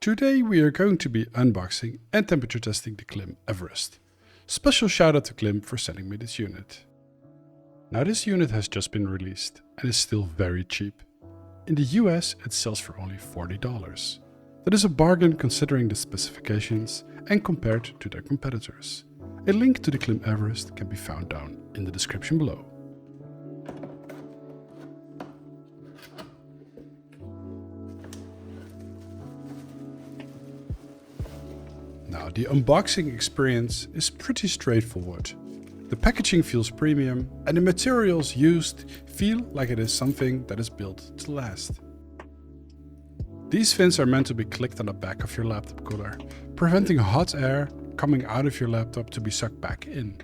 Today we are going to be unboxing and temperature testing the KLIM Everest. Special shout out to KLIM for sending me this unit. Now this unit has just been released and is still very cheap. In the US it sells for only $40. That is a bargain considering the specifications and compared to their competitors. A link to the KLIM Everest can be found down in the description below. Now, the unboxing experience is pretty straightforward. The packaging feels premium and the materials used feel like it is something that is built to last. These fins are meant to be clicked on the back of your laptop cooler, preventing hot air coming out of your laptop to be sucked back in.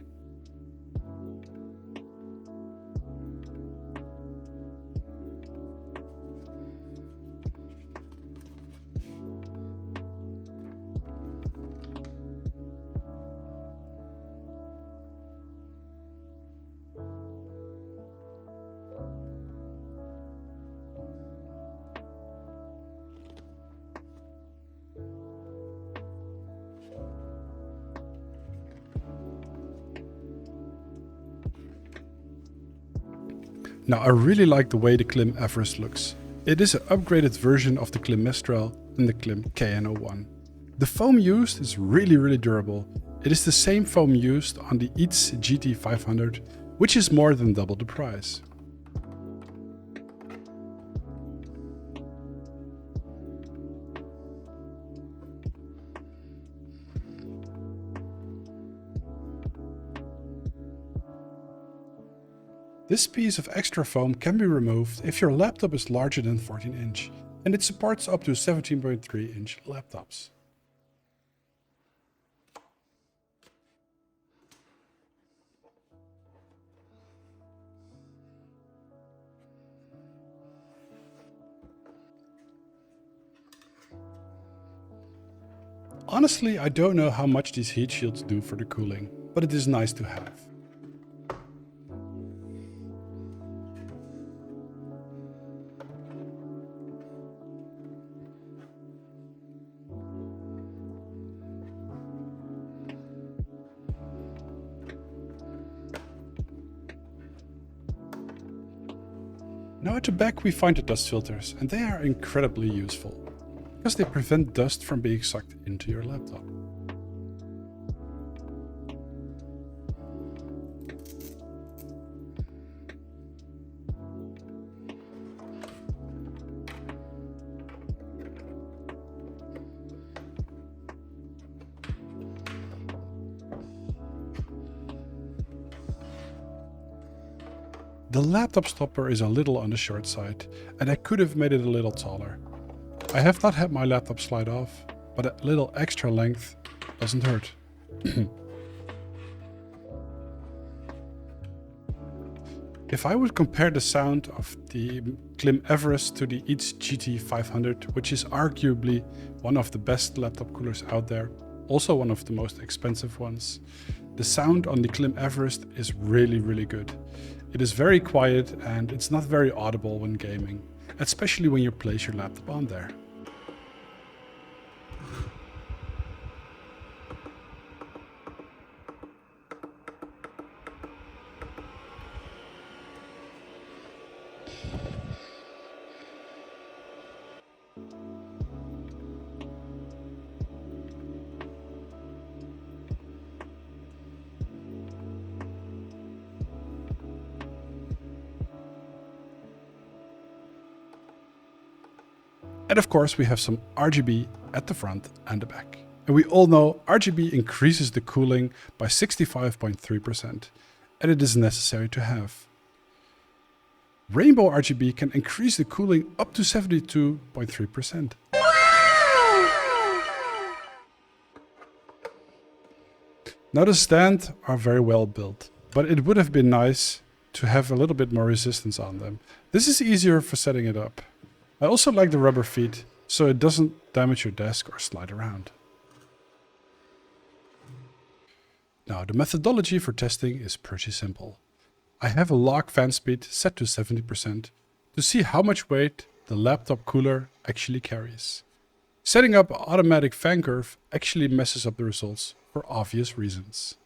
Now I really like the way the KLIM Everest looks. It is an upgraded version of the KLIM Mistral and the KLIM KN01. The foam used is really durable. It is the same foam used on the EATS GT500, which is more than double the price. This piece of extra foam can be removed if your laptop is larger than 14 inch, and it supports up to 17.3 inch laptops. Honestly, I don't know how much these heat shields do for the cooling, but it is nice to have. Now at the back we find the dust filters, and they are incredibly useful, because they prevent dust from being sucked into your laptop. The laptop stopper is a little on the short side, and I could have made it a little taller. I have not had my laptop slide off, but a little extra length doesn't hurt. If I would compare the sound of the KLIM Everest to the EATS GT500, which is arguably one of the best laptop coolers out there, also one of the most expensive ones, the sound on the KLIM Everest is really good. It is very quiet and it's not very audible when gaming, especially when you place your laptop on there. And of course we have some RGB at the front and the back. And we all know RGB increases the cooling by 65.3%, and it is necessary to have. Rainbow RGB can increase the cooling up to 72.3%. Now the stand are very well built, but it would have been nice to have a little bit more resistance on them. This is easier for setting it up. I also like the rubber feet, so it doesn't damage your desk or slide around. Now, the methodology for testing is pretty simple. I have a log fan speed set to 70% to see how much weight the laptop cooler actually carries. Setting up an automatic fan curve actually messes up the results for obvious reasons.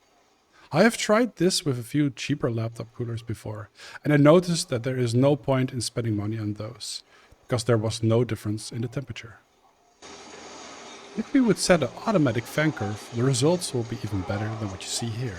I have tried this with a few cheaper laptop coolers before, and I noticed that there is no point in spending money on those, because there was no difference in the temperature. If we would set an automatic fan curve, the results will be even better than what you see here.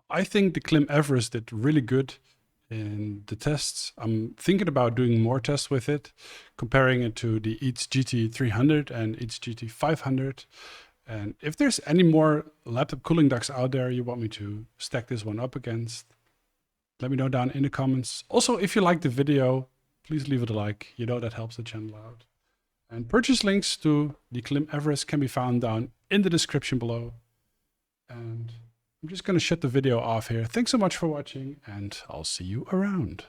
I think the KLIM Everest did really good in the tests. I'm thinking about doing more tests with it, comparing it to the EATS GT300 and EATS GT500. And if there's any more laptop cooling docks out there you want me to stack this one up against, let me know down in the comments. Also, if you liked the video, please leave it a like. You know that helps the channel out. And purchase links to the KLIM Everest can be found down in the description below. And I'm just going to shut the video off here. Thanks so much for watching, and I'll see you around.